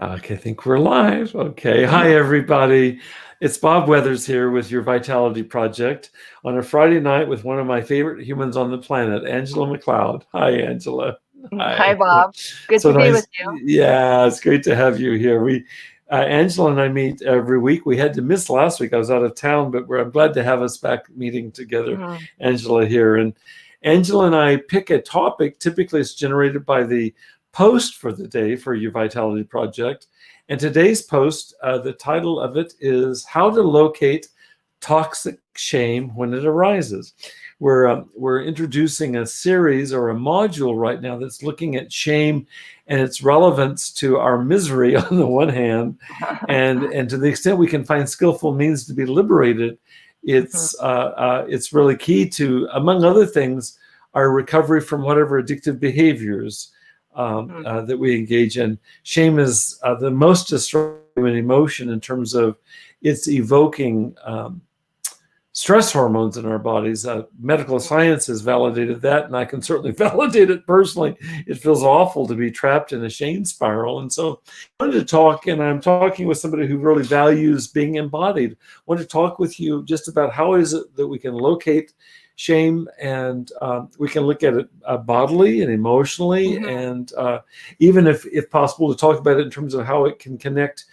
Okay, I think we're live. Okay. Hi, everybody. It's Bob Weathers here with your Vitality Project on a Friday night with one of my favorite humans on the planet, Angela MacLeod. Hi, Angela. Hi, Hi. Bob. Good So to be with nice. you. Yeah, it's great to have you here. Angela and I meet every week. We had to miss last week. I was out of town, but I'm glad to have us back meeting together, Mhm. Angela here. And Angela and I pick a topic. Typically, it's generated by the post for the day for your Vitality Project. And today's post, the title of it is How to Locate Toxic Shame When It Arises. We're introducing a series or a module right now that's looking at shame and its relevance to our misery on the one hand, and to the extent we can find skillful means to be liberated, it's really key to, among other things, our recovery from whatever addictive behaviors that we engage in. Shame is the most destructive emotion in terms of it's evoking stress hormones in our bodies. Medical science has validated that, and I can certainly validate it personally. It feels awful to be trapped in a shame spiral. And so I wanted to talk, and I'm talking with somebody who really values being embodied. I want to talk with you just about how is it that we can locate shame, and we can look at it bodily and emotionally, and even if possible, to talk about it in terms of how it can connect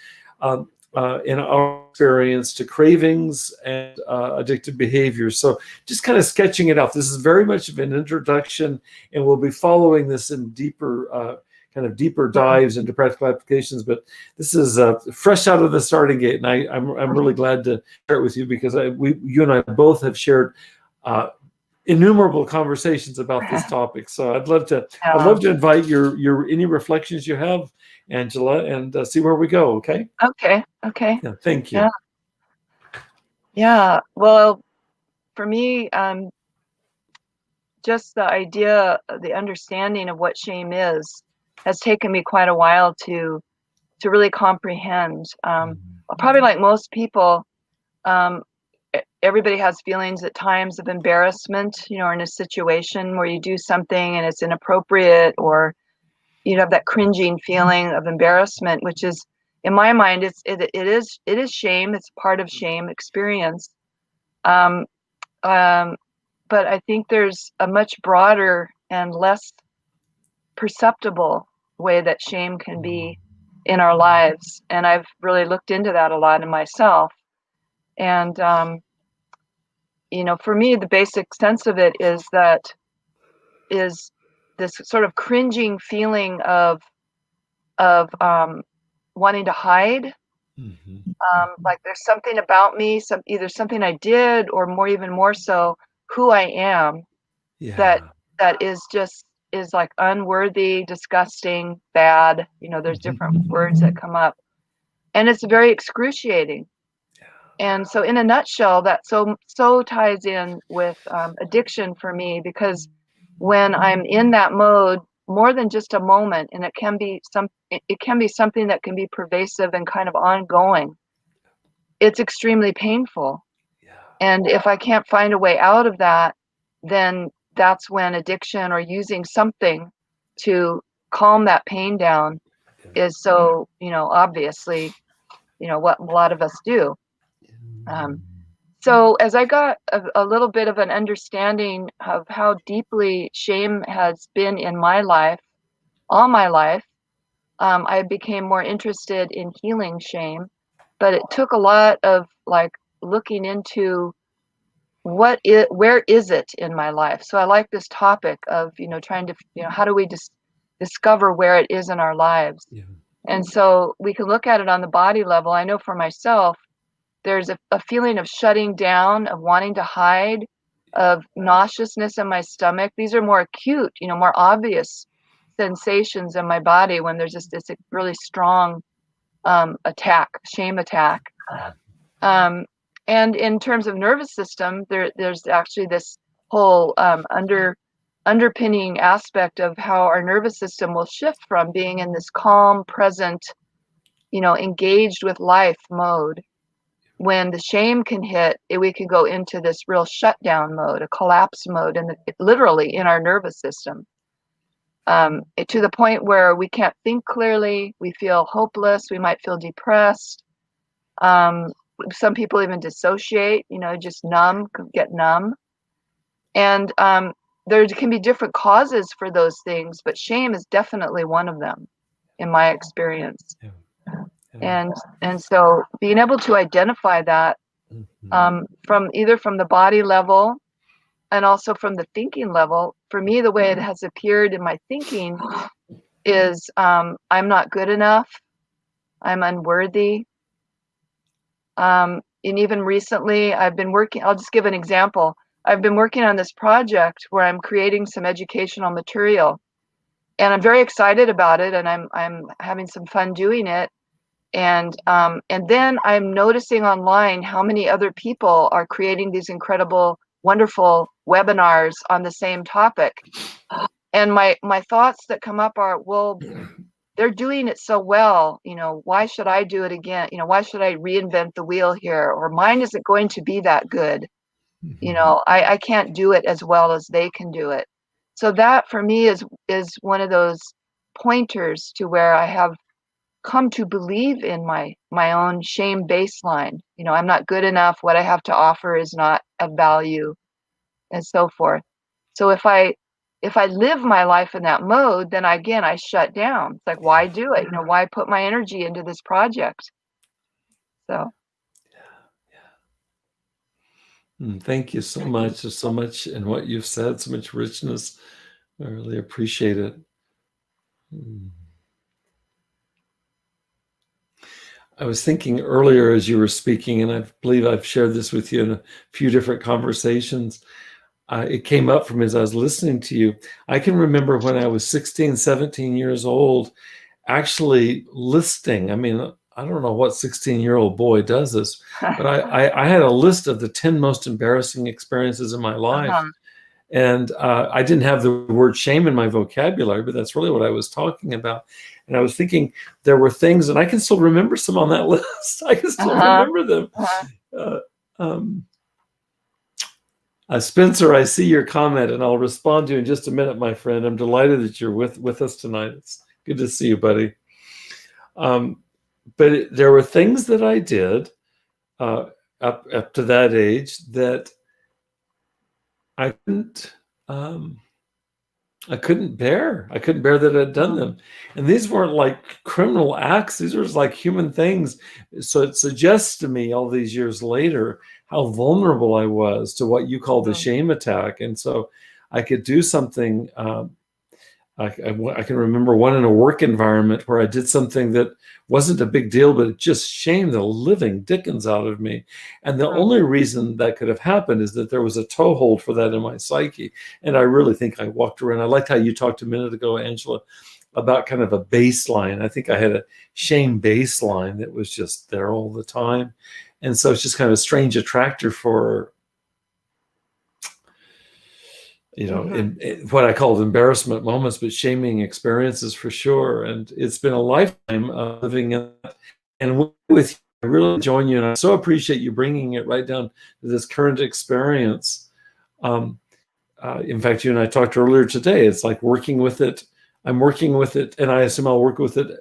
in our experience to cravings and addictive behaviors. So just kind of sketching it out. This is very much of an introduction, and we'll be following this in deeper dives into practical applications. But this is fresh out of the starting gate, and I'm really glad to share it with you because you and I both have shared innumerable conversations about this topic. So I'd love to invite your any reflections you have, Angela, and see where we go. Okay. Okay. Yeah, thank you. Yeah. Well, for me, just the idea, the understanding of what shame is, has taken me quite a while to really comprehend. Probably like most people, everybody has feelings at times of embarrassment, or in a situation where you do something and it's inappropriate, or you have that cringing feeling of embarrassment, which is, in my mind, it is shame. It's part of shame experience. But I think there's a much broader and less perceptible way that shame can be in our lives, and I've really looked into that a lot in myself. And for me, the basic sense of it is this sort of cringing feeling of wanting to hide. Like there's something about me, either something I did, or even more so, who I am, that is like unworthy, disgusting, bad. There's different words that come up, and it's very excruciating. And so, in a nutshell, that so ties in with addiction for me, because when I'm in that mode, more than just a moment, and it can be something that can be pervasive and kind of ongoing. It's extremely painful. And if I can't find a way out of that, then that's when addiction or using something to calm that pain down is so, obviously, what a lot of us do. So as I got a little bit of an understanding of how deeply shame has been in my life, all my life, I became more interested in healing shame. But it took a lot of looking into where is it in my life. So I like this topic of trying to how do we discover where it is in our lives. And so we can look at it on the body level. I know for myself, there's a feeling of shutting down, of wanting to hide, of nauseousness in my stomach. These are more acute, more obvious sensations in my body when there's just this really strong shame attack. And in terms of nervous system, there's actually this whole underpinning aspect of how our nervous system will shift from being in this calm, present, engaged with life mode. When the shame can hit, we can go into this real shutdown mode, a collapse mode, and literally in our nervous system. to the point where we can't think clearly, we feel hopeless, we might feel depressed. Some people even dissociate, you know, just get numb. And there can be different causes for those things, but shame is definitely one of them in my experience. Yeah. And so being able to identify that from the body level and also from the thinking level, for me, the way it has appeared in my thinking is I'm not good enough, I'm unworthy. And even recently, I've been working, I'll just give an example. I've been working on this project where I'm creating some educational material, and I'm very excited about it, and I'm having some fun doing it. And then I'm noticing online how many other people are creating these incredible, wonderful webinars on the same topic. And my thoughts that come up are, well, they're doing it so well, you know, why should I do it again? You know, why should I reinvent the wheel here? Or mine isn't going to be that good. You know, I can't do it as well as they can do it. So that for me is one of those pointers to where I have come to believe in my own shame baseline. You know, I'm not good enough, what I have to offer is not of value, and so forth. So if I live my life in that mode, then I shut down. It's like, why do it? You know, why put my energy into this project? So thank you so much. There's so much in what you've said, so much richness. I really appreciate it. I was thinking earlier as you were speaking, and I believe I've shared this with you in a few different conversations. It came up for me as I was listening to you. I can remember when I was 16, 17 years old, actually listing. I mean, I don't know what 16-year-old boy does this, but I had a list of the 10 most embarrassing experiences in my life. And I didn't have the word shame in my vocabulary, but that's really what I was talking about. And I was thinking there were things, and I can still remember some on that list. I can still remember them. Spencer, I see your comment, and I'll respond to you in just a minute, my friend. I'm delighted that you're with us tonight. It's good to see you, buddy. But there were things that I did up to that age that I couldn't bear. I couldn't bear that I'd done them. And these weren't like criminal acts. These were like human things. So it suggests to me all these years later how vulnerable I was to what you call the shame attack. And so I could do something. I can remember one in a work environment where I did something that wasn't a big deal, but it just shamed the living dickens out of me. And the only reason that could have happened is that there was a toehold for that in my psyche. And I really think I walked around. I liked how you talked a minute ago, Angela, about kind of a baseline. I think I had a shame baseline that was just there all the time. And so it's just kind of a strange attractor for, you know, in what I called embarrassment moments, but shaming experiences for sure. And it's been a lifetime of living in that. And with you, I really join you, and I so appreciate you bringing it right down to this current experience. In fact, you and I talked earlier today. It's like working with it. I'm working with it, and I assume I'll work with it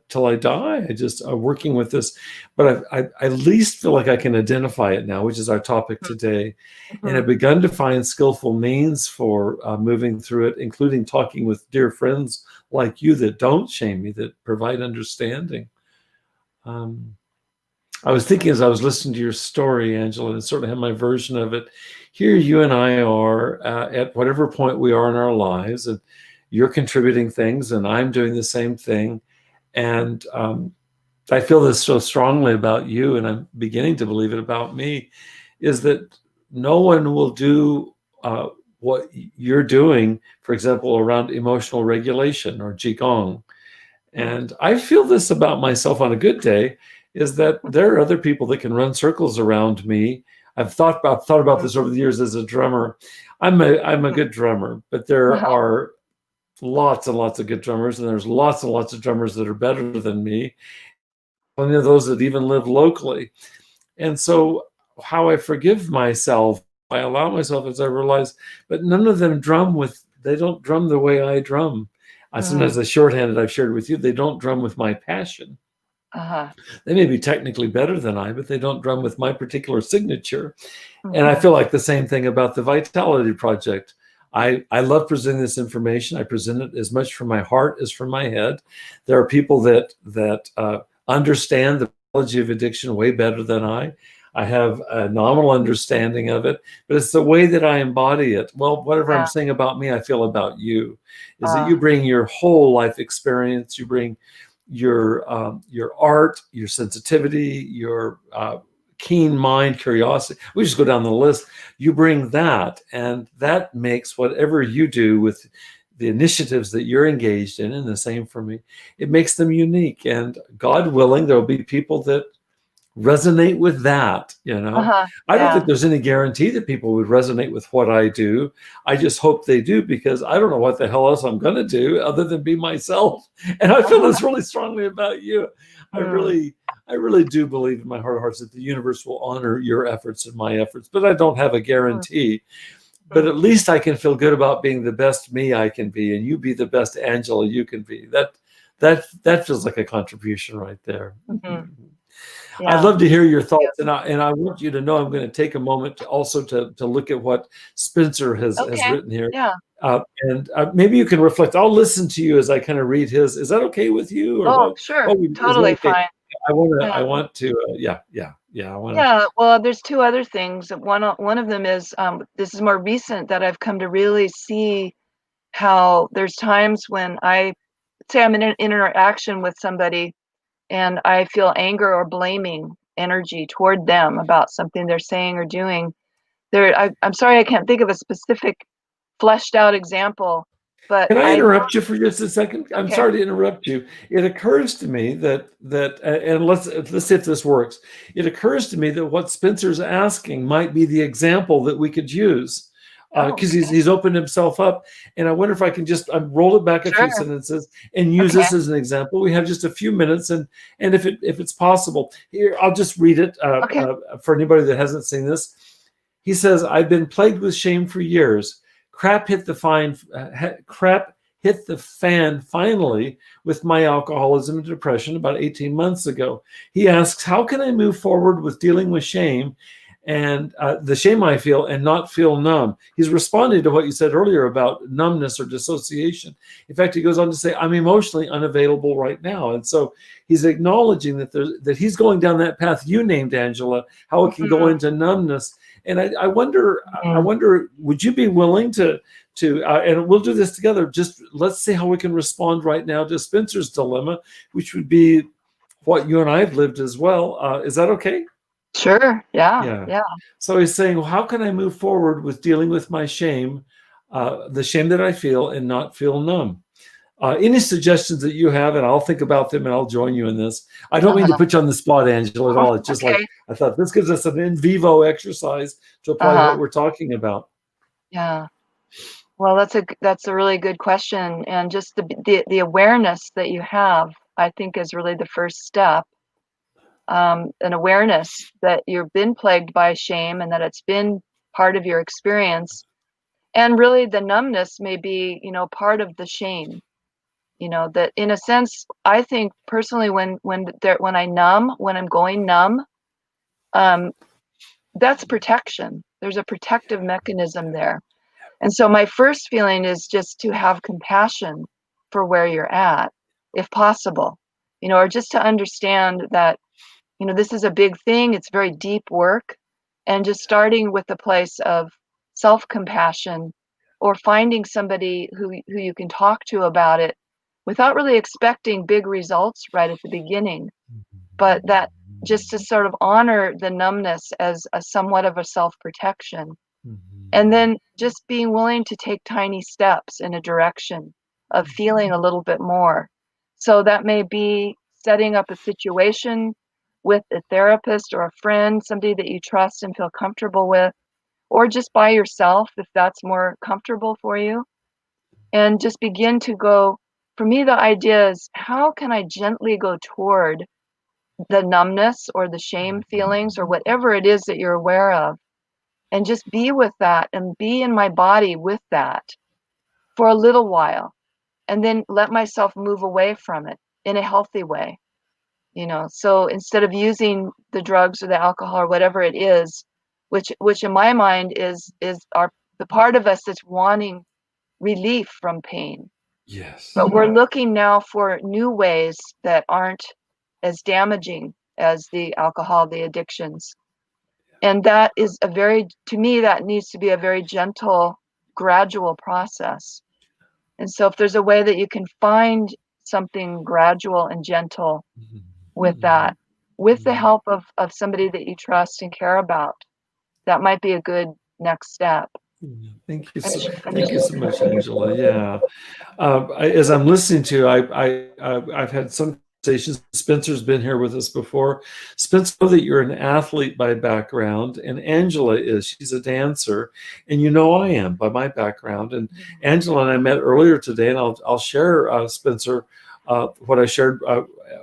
till I die. I just working with this, but I at least feel like I can identify it now, which is our topic today. And I've begun to find skillful means for moving through it, including talking with dear friends like you that don't shame me, that provide understanding. I was thinking as I was listening to your story, Angela, and certainly have my version of it. Here you and I are at whatever point we are in our lives, and you're contributing things and I'm doing the same thing. And I feel this so strongly about you, and I'm beginning to believe it about me, is that no one will do what you're doing, for example, around emotional regulation or Qigong. And I feel this about myself on a good day, is that there are other people that can run circles around me. I've thought about this over the years as a drummer. I'm a good drummer, but there are lots and lots of good drummers, and there's lots and lots of drummers that are better than me. Plenty of those that even live locally. And so how I forgive myself, I allow myself, as I realize, but none of them they don't drum the way I drum. Sometimes the shorthand that I've shared with you, they don't drum with my passion. They may be technically better than I, but they don't drum with my particular signature. And I feel like the same thing about the Vitality Project. I love presenting this information. I present it as much from my heart as from my head. There are people that understand the biology of addiction way better than I. I have a nominal understanding of it, but it's the way that I embody it. Well, whatever I'm saying about me, I feel about you. Is that you bring your whole life experience, you bring your art, your sensitivity, your keen mind, curiosity. We just go down the list. You bring that, and that makes whatever you do with the initiatives that you're engaged in, and the same for me, it makes them unique. And God willing, there will be people that resonate with that, you know. I don't think there's any guarantee that people would resonate with what I do. I just hope they do, because I don't know what the hell else I'm going to do other than be myself. And I feel this really strongly about you. I really do believe in my heart of hearts that the universe will honor your efforts and my efforts, but I don't have a guarantee. But at least I can feel good about being the best me I can be, and you be the best Angela you can be. That feels like a contribution right there. I'd love to hear your thoughts, and I want you to know I'm going to take a moment to also to look at what Spencer has written here. And maybe you can reflect. I'll listen to you as I kind of read his. Is that okay with you? Or sure, totally fine. I want to. I want to. Yeah. Well, there's two other things. One of them is this is more recent, that I've come to really see how there's times when I'm in an interaction with somebody, and I feel anger or blaming energy toward them about something they're saying or doing. I'm sorry, I can't think of a specific fleshed out example, but can I interrupt you for just a second? I'm sorry to interrupt you. It occurs to me that and let's see if this works. It occurs to me that what Spencer's asking might be the example that we could use. Because he's opened himself up, and I wonder if I can just roll it back a few sentences and use this as an example. We have just a few minutes, and if it's possible, here I'll just read it for anybody that hasn't seen this. He says, "I've been plagued with shame for years. Crap hit the fan finally with my alcoholism and depression about 18 months ago." He asks, "How can I move forward with dealing with shame and the shame I feel and not feel numb?" He's responding to what you said earlier about numbness or dissociation. In fact, he goes on to say, "I'm emotionally unavailable right now." And so he's acknowledging that he's going down that path you named, Angela, how it can go into numbness. And I wonder, would you be willing to and we'll do this together. Just let's see how we can respond right now to Spencer's dilemma, which would be what you and I have lived as well. Is that okay? Sure. Yeah. So he's saying, well, how can I move forward with dealing with my shame, the shame that I feel, and not feel numb? Any suggestions that you have, and I'll think about them and I'll join you in this. I don't mean to put you on the spot, Angela, at all. It's just like, I thought this gives us an in vivo exercise to apply what we're talking about. Yeah. Well, that's a really good question. And just the awareness that you have, I think, is really the first step. An awareness that you've been plagued by shame and that it's been part of your experience. And really the numbness may be, part of the shame. That in a sense, I think personally, when I'm going numb, that's protection. There's a protective mechanism there. And so my first feeling is just to have compassion for where you're at, if possible, or just to understand that, this is a big thing. It's very deep work. And just starting with the place of self-compassion, or finding somebody who you can talk to about it without really expecting big results right at the beginning, but that just to sort of honor the numbness as a somewhat of a self-protection. And then just being willing to take tiny steps in a direction of feeling a little bit more. So that may be setting up a situation with a therapist or a friend, somebody that you trust and feel comfortable with, or just by yourself if that's more comfortable for you. And just begin to go, for me, the idea is, how can I gently go toward the numbness or the shame feelings or whatever it is that you're aware of, and just be with that and be in my body with that for a little while. and then let myself move away from it in a healthy way. So instead of using the drugs or the alcohol or whatever it is, which in my mind is the part of us that's wanting relief from pain. Yes. But we're looking now for new ways that aren't as damaging as the alcohol, the addictions. And that is to me, that needs to be a very gentle, gradual process. And so if there's a way that you can find something gradual and gentle with that, with the help of somebody that you trust and care about, that might be a good next step. Thank you so much, Angela. Yeah. As I'm listening to, I've had some conversations. Spencer's been here with us before. Spencer, I know that you're an athlete by background, and Angela is. She's a dancer, and I am by my background. And Angela and I met earlier today, and I'll share, Spencer, what I shared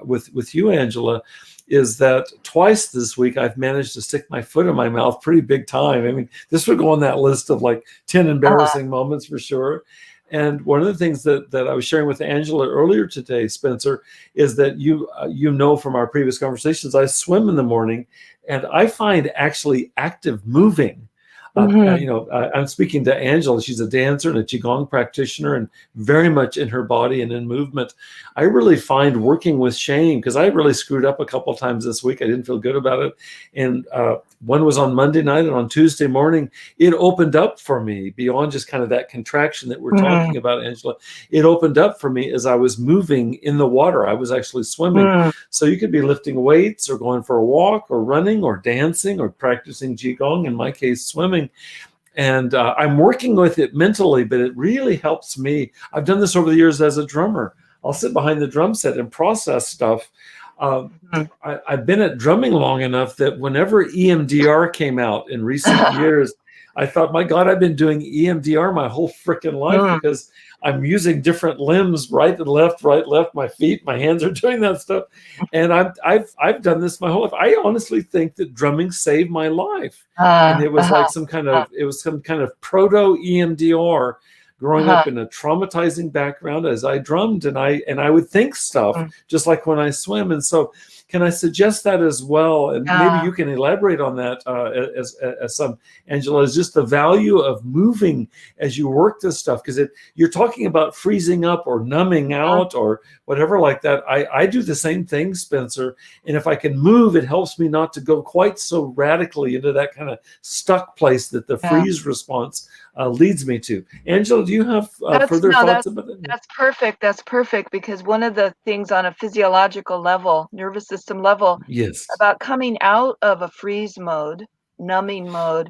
with you, Angela, is that twice this week I've managed to stick my foot in my mouth pretty big time. I mean, this would go on that list of like 10 embarrassing moments for sure. And one of the things that I was sharing with Angela earlier today, Spencer, is that you know from our previous conversations, I swim in the morning, and I find actually active moving. I'm speaking to Angela. She's a dancer and a Qigong practitioner and very much in her body and in movement. I really find working with shame, because I really screwed up a couple of times this week. I didn't feel good about it. And one was on Monday night, and on Tuesday morning, it opened up for me beyond just kind of that contraction that we're talking about, Angela. It opened up for me as I was moving in the water. I was actually swimming. So you could be lifting weights or going for a walk or running or dancing or practicing Qigong, in my case, swimming. And I'm working with it mentally, but it really helps me. I've done this over the years as a drummer. I'll sit behind the drum set and process stuff. I've been at drumming long enough that whenever EMDR came out in recent years, I thought, my God, I've been doing EMDR my whole freaking life, because I'm using different limbs, right and left, my feet, my hands are doing that stuff. And I've done this my whole life. I honestly think that drumming saved my life. And it was like some kind of proto EMDR. Growing up in a traumatizing background as I drummed, and I would think stuff just like when I swim. And so can I suggest that as well? And maybe you can elaborate on that as some, Angela, is just the value of moving as you work this stuff, because you're talking about freezing up or numbing out or whatever like that. I do the same thing, Spencer. And if I can move, it helps me not to go quite so radically into that kind of stuck place that the freeze response leads me to. Angela, do you have further thoughts about that? That's perfect. That's perfect, because one of the things on a physiological level, nervous system level, about coming out of a freeze mode, numbing mode,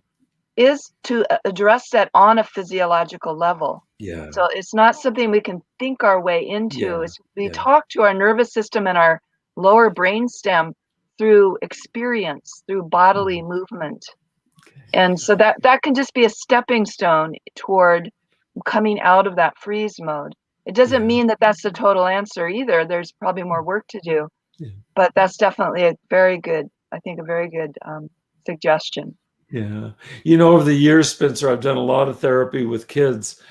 is to address that on a physiological level. So it's not something we can think our way into. We talk to our nervous system and our lower brainstem through experience, through bodily movement. And so that can just be a stepping stone toward coming out of that freeze mode. It doesn't mean that that's the total answer either. There's probably more work to do, but that's definitely a very good suggestion. Yeah. Over the years, Spencer, I've done a lot of therapy with kids,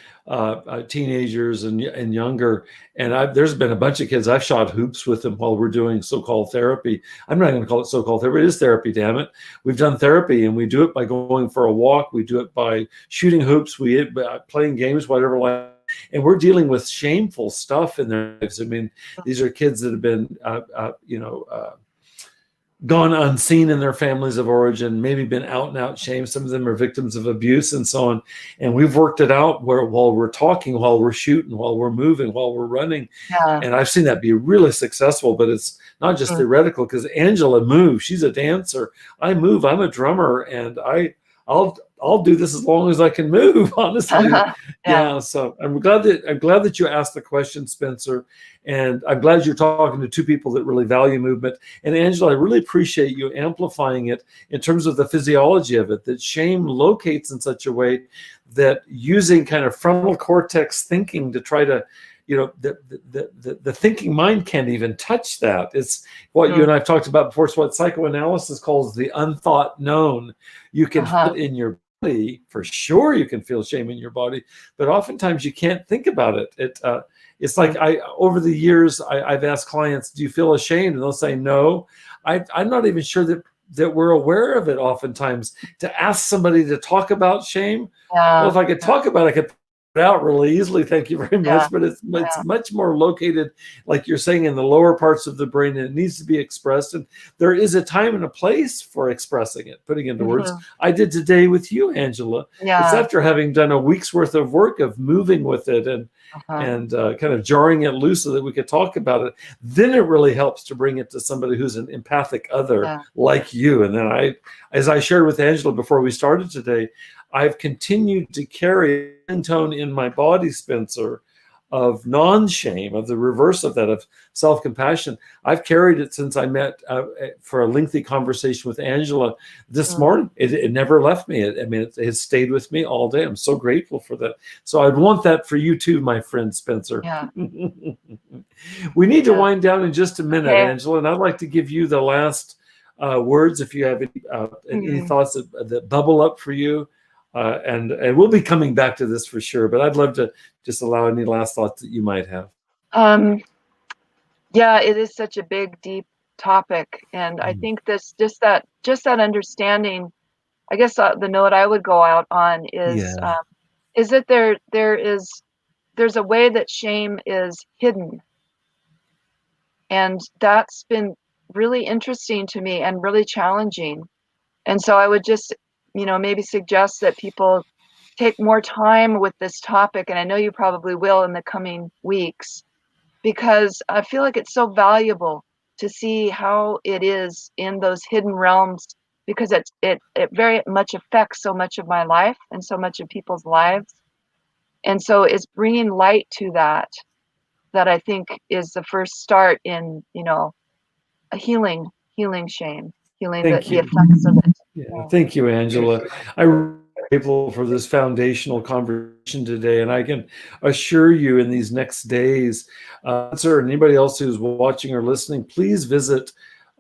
teenagers and younger. And there's been a bunch of kids, I've shot hoops with them while we're doing so-called therapy. I'm not going to call it so-called therapy. It is therapy, damn it. We've done therapy, and we do it by going for a walk. We do it by shooting hoops. We playing games, whatever. And we're dealing with shameful stuff in their lives. I mean, these are kids that have been, gone unseen in their families of origin, maybe been out and out shamed. Some of them are victims of abuse and so on. And we've worked it out while we're talking, while we're shooting, while we're moving, while we're running. And I've seen that be really successful, but it's not just theoretical, because Angela moves. She's a dancer. I move. I'm a drummer, and I'll do this as long as I can move, honestly. So I'm glad that you asked the question, Spencer. And I'm glad you're talking to two people that really value movement. And Angela, I really appreciate you amplifying it in terms of the physiology of it, that shame locates in such a way that using kind of frontal cortex thinking to try to, the thinking mind can't even touch that. It's what you and I've talked about before. It's what psychoanalysis calls the unthought known. You can feel it in your body, for sure. You can feel shame in your body, but oftentimes you can't think about it. It's like over the years, I've asked clients, do you feel ashamed? And they'll say no. I'm not even sure that we're aware of it oftentimes. To ask somebody to talk about shame, well, if I could talk about it, I could put it out really easily, thank you very much, but it's much more located, like you're saying, in the lower parts of the brain, and it needs to be expressed. And there is a time and a place for expressing it, putting into words. I did today with you, Angela. It's after having done a week's worth of work of moving with it and kind of jarring it loose so that we could talk about it. Then it really helps to bring it to somebody who's an empathic other like you. And then as I shared with Angela before we started today, I've continued to carry a tone in my body, Spencer, of non-shame, of the reverse of that, of self-compassion. I've carried it since I met for a lengthy conversation with Angela this morning. It never left me. It has stayed with me all day. I'm so grateful for that. So I'd want that for you too, my friend Spencer. Yeah. We need to wind down in just a minute, Angela, and I'd like to give you the last words if you have any thoughts that bubble up for you. And we'll be coming back to this for sure, but I'd love to just allow any last thoughts that you might have. Yeah, it is such a big, deep topic. And I think just that understanding, I guess the note I would go out on is that there's a way that shame is hidden. And that's been really interesting to me and really challenging. And so I would just, maybe suggest that people take more time with this topic. And I know you probably will in the coming weeks, because I feel like it's so valuable to see how it is in those hidden realms, because it very much affects so much of my life and so much of people's lives. And so it's bringing light to that I think is the first start in, a healing shame, healing the effects of it. Thank you, Angela. I'm grateful for this foundational conversation today, and I can assure you in these next days, sir, and anybody else who's watching or listening, please visit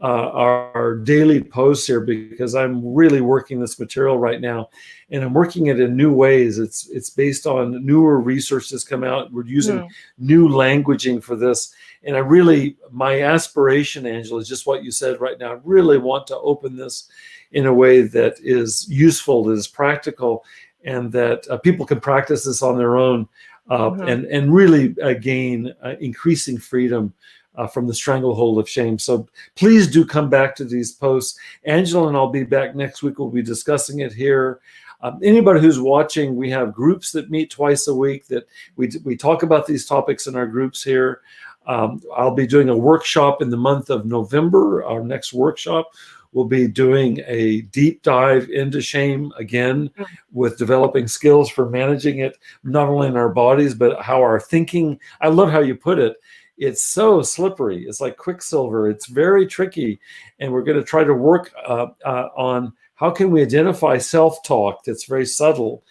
our daily posts here, because I'm really working this material right now, and I'm working it in new ways. It's based on newer research that's come out. We're using new languaging for this. And my aspiration, Angela, is just what you said right now. I really want to open this in a way that is useful, that is practical, and that people can practice this on their own and really gain increasing freedom from the stranglehold of shame. So please do come back to these posts. Angela and I'll be back next week. We'll be discussing it here. Anybody who's watching, we have groups that meet twice a week that we talk about these topics in our groups here. I'll be doing a workshop in the month of November. Our next workshop will be doing a deep dive into shame again, with developing skills for managing it, not only in our bodies, but how our thinking. I love how you put it. It's so slippery. It's like quicksilver. It's very tricky. And we're going to try to work on how can we identify self-talk that's very subtle,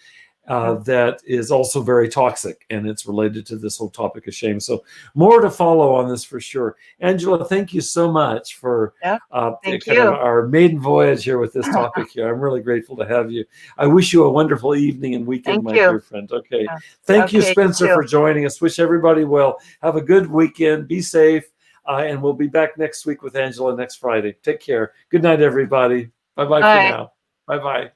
that is also very toxic, and it's related to this whole topic of shame. So more to follow on this for sure. Angela, thank you so much for our maiden voyage here with this topic here. I'm really grateful to have you. I wish you a wonderful evening and weekend, my dear friend. Okay. Thank you, Spencer, for joining us. Wish everybody well. Have a good weekend. Be safe. And we'll be back next week with Angela next Friday. Take care. Good night, everybody. Bye-bye for now. Bye-bye.